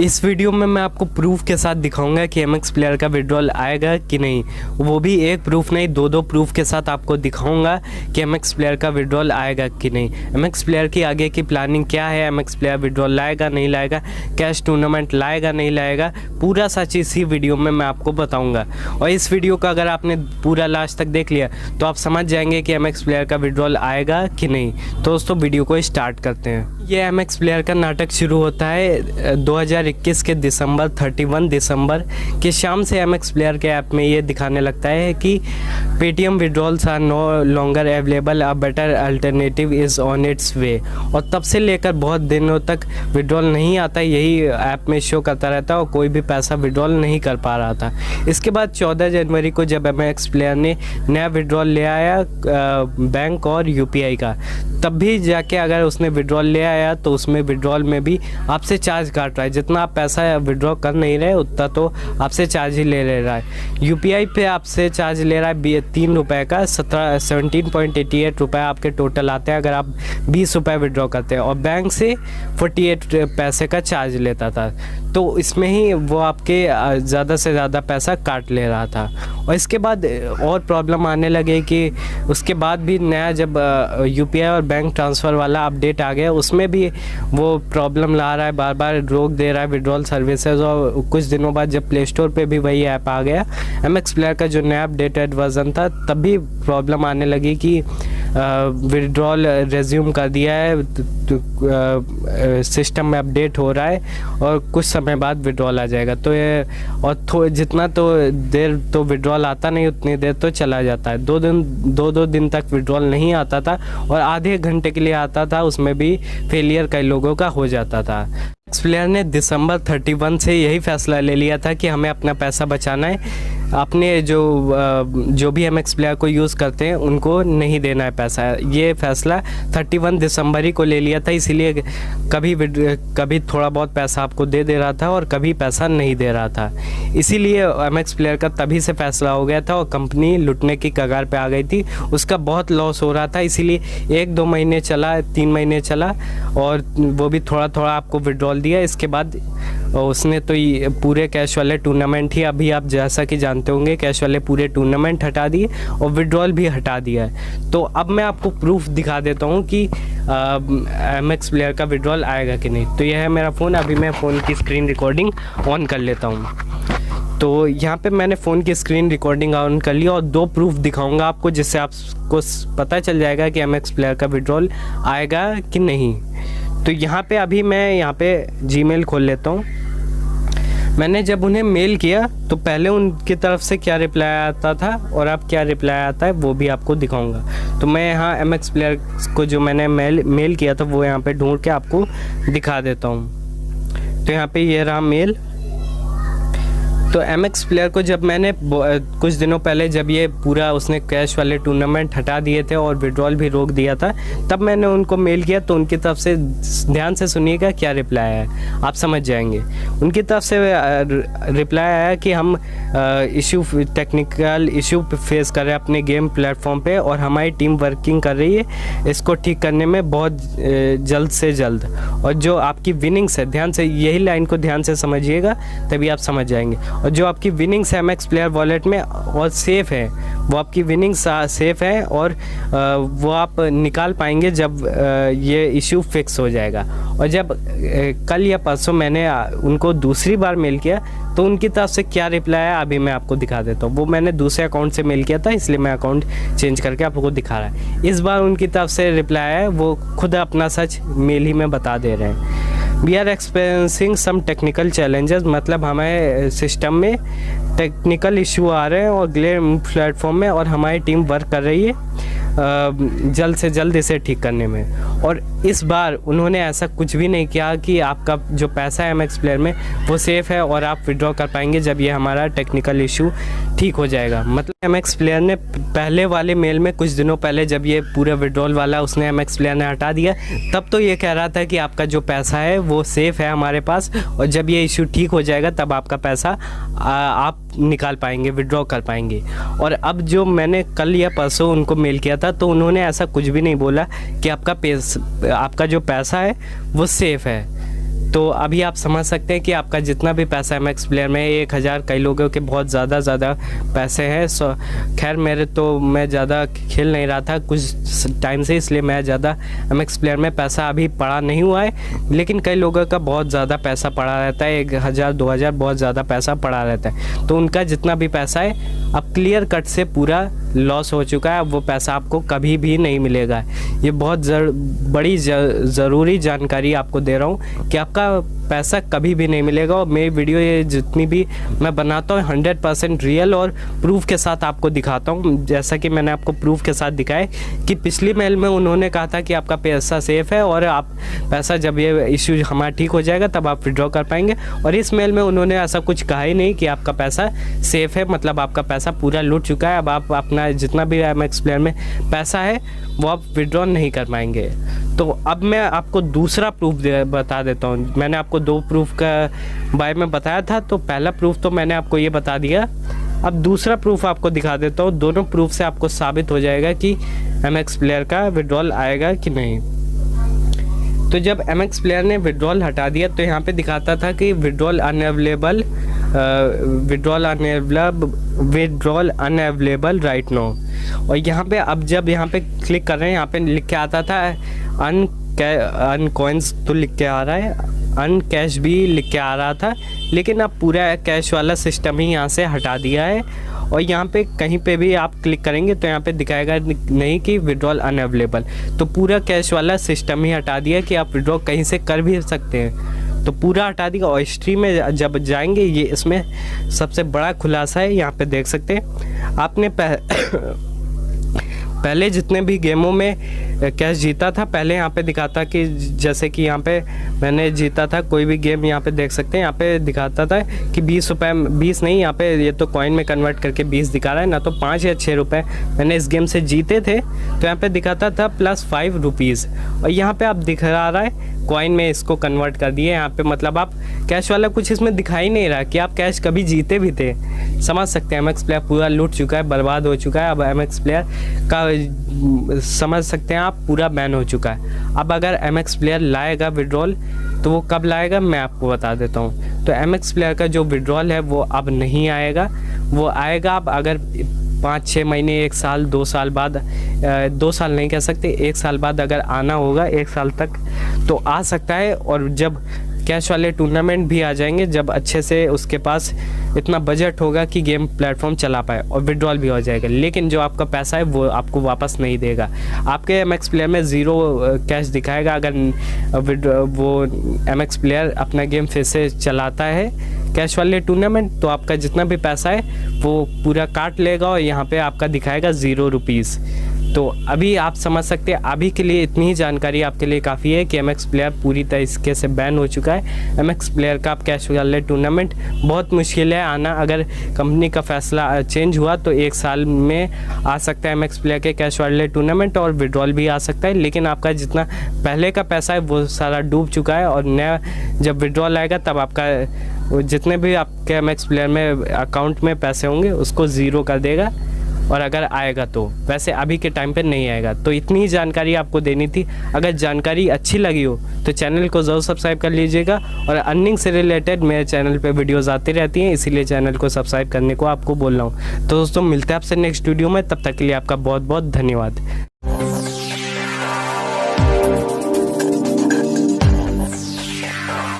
इस वीडियो में मैं आपको प्रूफ के साथ दिखाऊंगा कि एमएक्स प्लेयर का विड्रॉल आएगा कि नहीं। वो भी एक प्रूफ नहीं, दो प्रूफ के साथ आपको दिखाऊंगा कि एमएक्स प्लेयर का विड्रॉल आएगा कि नहीं। एमएक्स प्लेयर की आगे की प्लानिंग क्या है, एमएक्स प्लेयर विड्रॉल लाएगा नहीं लाएगा, कैश टूर्नामेंट लाएगा नहीं लाएगा, पूरा सच इसी वीडियो में मैं आपको बताऊँगा। और इस वीडियो को अगर आपने पूरा लास्ट तक देख लिया तो आप समझ जाएंगे कि एमएक्स प्लेयर का विड्रॉल आएगा कि नहीं। तो दोस्तों वीडियो को स्टार्ट करते हैं। ये एमएक्स प्लेयर का नाटक शुरू होता है 2021 के 31 दिसंबर के शाम से। एमएक्स प्लेयर के ऐप में ये दिखाने लगता है कि Paytm withdrawals are no longer available, a better alternative is on its way. और तब से लेकर बहुत दिनों तक विड्रॉल नहीं आता, यही ऐप में शो करता रहता और कोई भी पैसा विड्रॉल नहीं कर पा रहा था। इसके बाद 14 जनवरी को जब एमएक्स प्लेयर ने नया विड्रॉल ले आया बैंक और यूपीआई का, तब भी जाके अगर उसने विड्रॉल ले आया तो उसमें विड्रॉल में भी आपसे चार्ज काट रहा है। जितना आप पैसा विड्रॉ कर नहीं रहे उतना तो आपसे चार्ज ही ले रहा है। यूपीआई पे आपसे चार्ज ले रहा है 3 रुपये का, 17.88 रुपये आपके टोटल आते हैं अगर आप 20 रुपये विड्रॉ करते हैं, और बैंक से 48 पैसे का चार्ज लेता था। तो इसमें ही वो आपके ज़्यादा से ज़्यादा पैसा काट ले रहा था। और इसके बाद और प्रॉब्लम आने लगे कि उसके बाद भी नया जब यूपीआई और बैंक ट्रांसफ़र वाला अपडेट आ गया, उसमें भी वो प्रॉब्लम ला रहा है, बार बार रोक दे रहा है विड्रॉल सर्विसेज। और कुछ दिनों बाद जब प्ले स्टोर पे भी वही ऐप आ गया, एमएक्स प्लेयर का जो नया अपडेटेड वर्जन था, तब भी प्रॉब्लम आने लगी कि विड्रॉल रेज्यूम कर दिया है, सिस्टम में अपडेट हो रहा है और कुछ समय बाद विड्रॉल आ जाएगा। तो ये और जितना तो देर तो विड्रॉल आता नहीं, उतनी देर तो चला जाता है। दो दिन तक विड्रॉल नहीं आता था और आधे घंटे के लिए आता था, उसमें भी फेलियर कई लोगों का हो जाता था। एमएक्स प्लेयर ने दिसंबर 31 से यही फैसला ले लिया था कि हमें अपना पैसा बचाना है, अपने जो भी एमएक्स प्लेयर को यूज़ करते हैं उनको नहीं देना है पैसा। ये फैसला 31 दिसंबर ही को ले लिया था, इसीलिए कभी थोड़ा बहुत पैसा आपको दे रहा था और कभी पैसा नहीं दे रहा था। इसीलिए एमएक्स प्लेयर का तभी से फैसला हो गया था और कंपनी लुटने की कगार पे आ गई थी। उसका बहुत लॉस हो रहा था, इसीलिए 1-2 महीने चला, 3 महीने चला और वो भी थोड़ा थोड़ा आपको विड्रॉल दिया। इसके बाद उसने तो पूरे कैश वाले टूर्नामेंट ही, अभी आप जैसा कि जानते होंगे, कैश वाले पूरे टूर्नामेंट हटा दिए और विड्रॉल भी हटा दिया है। तो अब मैं आपको प्रूफ दिखा देता हूँ कि एमएक्स प्लेयर का विड्रॉल आएगा कि नहीं। तो यह है मेरा फ़ोन, अभी मैं फ़ोन की स्क्रीन रिकॉर्डिंग ऑन कर लेता हूँ। तो यहाँ पे मैंने फ़ोन की स्क्रीन रिकॉर्डिंग ऑन कर ली और 2 प्रूफ दिखाऊंगा आपको, जिससे आपको पता चल जाएगा कि एमएक्स प्लेयर का विड्रॉल आएगा कि नहीं। तो यहाँ पे अभी मैं यहाँ पे जीमेल खोल लेता हूँ। मैंने जब उन्हें मेल किया तो पहले उनकी तरफ से क्या रिप्लाई आता था और अब क्या रिप्लाई आता है वो भी आपको दिखाऊंगा। तो मैं यहाँ एमएक्स प्लेयर को जो मैंने मेल किया था वो यहाँ पे ढूंढ के आपको दिखा देता हूँ। तो यहाँ पे ये रहा मेल। तो एमएक्स प्लेयर को जब मैंने कुछ दिनों पहले, जब ये पूरा उसने कैश वाले टूर्नामेंट हटा दिए थे और विड्रॉल भी रोक दिया था, तब मैंने उनको मेल किया। तो उनकी तरफ से ध्यान से सुनिएगा क्या रिप्लाई है, आप समझ जाएंगे। उनकी तरफ से रिप्लाई आया कि हम टेक्निकल इशू फेस कर रहे हैं अपने गेम प्लेटफॉर्म पे और हमारी टीम वर्किंग कर रही है इसको ठीक करने में बहुत जल्द से जल्द। और जो आपकी विनिंग्स है, ध्यान से यही लाइन को ध्यान से समझिएगा तभी आप समझ जाएंगे। और जो आपकी विनिंग्स है एमएक्स प्लेयर वॉलेट में और सेफ़ है, वो आपकी विनिंग्स सेफ़ है और वो आप निकाल पाएंगे जब ये इशू फिक्स हो जाएगा। और जब कल या परसों मैंने उनको दूसरी बार मेल किया तो उनकी तरफ से क्या रिप्लाई आया अभी मैं आपको दिखा देता हूँ। वो मैंने दूसरे अकाउंट से मेल किया था, इसलिए मैं अकाउंट चेंज करके आपको दिखा रहा है। इस बार उनकी तरफ से रिप्लाई आया, वो खुद अपना सच मेल ही में बता दे रहे हैं। We are experiencing some technical challenges, मतलब हमारे सिस्टम में टेक्निकल इशू आ रहे हैं और गेम प्लेटफॉर्म में, और हमारी टीम वर्क कर रही है जल्द से जल्द इसे ठीक करने में। और इस बार उन्होंने ऐसा कुछ भी नहीं किया कि आपका जो पैसा है एमएक्स प्लेयर में वो सेफ़ है और आप विड्रॉ कर पाएंगे जब ये हमारा टेक्निकल इशू ठीक हो जाएगा। मतलब एमएक्स प्लेयर ने पहले वाले मेल में कुछ दिनों पहले जब ये पूरा विड्रॉल वाला उसने एमएक्स प्लेयर ने हटा दिया, तब तो ये कह रहा था कि आपका जो पैसा है वो सेफ़ है हमारे पास और जब ये इशू ठीक हो जाएगा तब आपका पैसा आप निकाल पाएंगे, विड्रॉ कर पाएंगे। और अब जो मैंने कल या परसों उनको मेल किया था तो उन्होंने ऐसा कुछ भी नहीं बोला कि आपका जो पैसा है वो सेफ़ है। तो अभी आप समझ सकते हैं कि आपका जितना भी पैसा है MX प्लेयर में 1000, कई लोगों के बहुत ज़्यादा पैसे हैं। खैर मेरे तो मैं ज़्यादा खेल नहीं रहा था कुछ टाइम से, इसलिए मैं ज़्यादा MX प्लेयर में पैसा अभी पड़ा नहीं हुआ है, लेकिन कई लोगों का बहुत ज़्यादा पैसा पड़ा रहता है, 1000 2000 बहुत ज़्यादा पैसा पड़ा रहता है। तो उनका जितना भी पैसा है अब क्लियर कट से पूरा लॉस हो चुका है, अब वो पैसा आपको कभी भी नहीं मिलेगा। ये बहुत बड़ी ज़रूरी जानकारी आपको दे रहा हूँ कि आपका पैसा कभी भी नहीं मिलेगा। और मेरी वीडियो ये जितनी भी मैं बनाता हूँ 100% रियल और प्रूफ के साथ आपको दिखाता हूँ। जैसा कि मैंने आपको प्रूफ के साथ दिखाया कि पिछली मेल में उन्होंने कहा था कि आपका पैसा सेफ़ है और आप पैसा जब ये इश्यू हमारा ठीक हो जाएगा तब आप विड्रॉ कर पाएंगे, और इस मेल में उन्होंने ऐसा कुछ कहा ही नहीं कि आपका पैसा सेफ़ है, मतलब आपका पैसा पूरा लूट चुका है। अब आप अपना जितना भी MX प्लेयर में पैसा है वो आप विड्रॉ नहीं कर पाएंगे। तो अब मैं आपको दूसरा प्रूफ बता देता हूँ। मैंने आपको 2 प्रूफ का बारे में बताया था, तो पहला प्रूफ तो मैंने आपको ये बता दिया, अब दूसरा प्रूफ आपको दिखा देता हूँ। दोनों प्रूफ से आपको साबित हो जाएगा कि MX प्लेयर का विड्रॉल आएगा कि नहीं। तो जब MX प्लेयर ने विड्रॉल हटा दिया तो यहाँ पे दिखाता था कि विड्रॉल अनअवेलेबल राइट नो, और यहाँ पे अब जब यहाँ पे क्लिक कर रहे हैं यहाँ पे लिख के आता था अनकॉइंस तो लिख के आ रहा है, अनकैश भी लिख के आ रहा था, लेकिन अब पूरा कैश वाला सिस्टम ही यहाँ से हटा दिया है। और यहाँ पे कहीं पे भी आप क्लिक करेंगे तो यहाँ पे दिखाएगा नहीं कि विड्रॉल अनअवेलेबल, तो पूरा कैश वाला सिस्टम ही हटा दिया कि आप विड्रॉ कहीं से कर भी सकते हैं, तो पूरा हटा दिया। और हिस्ट्री में जब जाएंगे ये इसमें सबसे बड़ा खुलासा है, यहाँ पे देख सकते हैं आपने पहले जितने भी गेमों में कैश जीता था, पहले यहाँ पे दिखाता कि जैसे कि यहाँ पे मैंने जीता था कोई भी गेम, यहाँ पे देख सकते हैं यहाँ पे दिखाता था कि 20 रुपये, 20 नहीं, यहाँ पे ये तो कॉइन में कन्वर्ट करके 20 दिखा रहा है ना, तो 5 या 6 रुपये मैंने इस गेम से जीते थे, तो यहाँ पे दिखाता था +5 रुपीज़, और यहाँ पे आप दिखा रहा है कॉइन में इसको कन्वर्ट कर दिए यहाँ पे, मतलब आप कैश वाला कुछ इसमें दिखाई नहीं रहा कि आप कैश कभी जीते भी थे। समझ सकते हैं MX प्लेयर पूरा लूट चुका है, बर्बाद हो चुका है। अब MX प्लेयर का समझ सकते हैं आप पूरा बैन हो चुका है। अब अगर MX प्लेयर लाएगा विड्रॉल तो वो कब लाएगा मैं आपको बता देता हूँ। तो MX प्लेयर का जो विड्रॉल है वो अब नहीं आएगा, वो आएगा अब अगर 5-6 महीने, 1 साल, 2 साल बाद, 2 साल नहीं कह सकते, 1 साल बाद अगर आना होगा, 1 साल तक तो आ सकता है। और जब कैश वाले टूर्नामेंट भी आ जाएंगे, जब अच्छे से उसके पास इतना बजट होगा कि गेम प्लेटफॉर्म चला पाए, और विड्रॉल भी हो जाएगा, लेकिन जो आपका पैसा है वो आपको वापस नहीं देगा। आपके MX प्लेयर में 0 कैश दिखाएगा अगर वो MX प्लेयर अपना गेम फिर से चलाता है कैश वाले टूर्नामेंट, तो आपका जितना भी पैसा है वो पूरा काट लेगा और यहाँ पे आपका दिखाएगा 0 रुपीज़। तो अभी आप समझ सकते हैं, अभी के लिए इतनी ही जानकारी आपके लिए काफ़ी है कि MX प्लेयर पूरी तरीके से बैन हो चुका है। MX प्लेयर का आप कैश वाले टूर्नामेंट बहुत मुश्किल है आना, अगर कंपनी का फैसला चेंज हुआ तो 1 साल में आ सकता है MX प्लेयर के कैश वाले टूर्नामेंट, और विड्रॉल भी आ सकता है, लेकिन आपका जितना पहले का पैसा है वो सारा डूब चुका है, और नया जब विड्रॉल आएगा तब आपका जितने भी आपके MX प्लेयर में अकाउंट में पैसे होंगे उसको 0 कर देगा, और अगर आएगा तो, वैसे अभी के टाइम पे नहीं आएगा। तो इतनी ही जानकारी आपको देनी थी। अगर जानकारी अच्छी लगी हो तो चैनल को ज़रूर सब्सक्राइब कर लीजिएगा, और अर्निंग से रिलेटेड मेरे चैनल पे वीडियोस आती रहती हैं, इसीलिए चैनल को सब्सक्राइब करने को आपको बोल रहा हूँ। तो दोस्तों मिलते हैं आपसे नेक्स्ट वीडियो में, तब तक के लिए आपका बहुत बहुत धन्यवाद।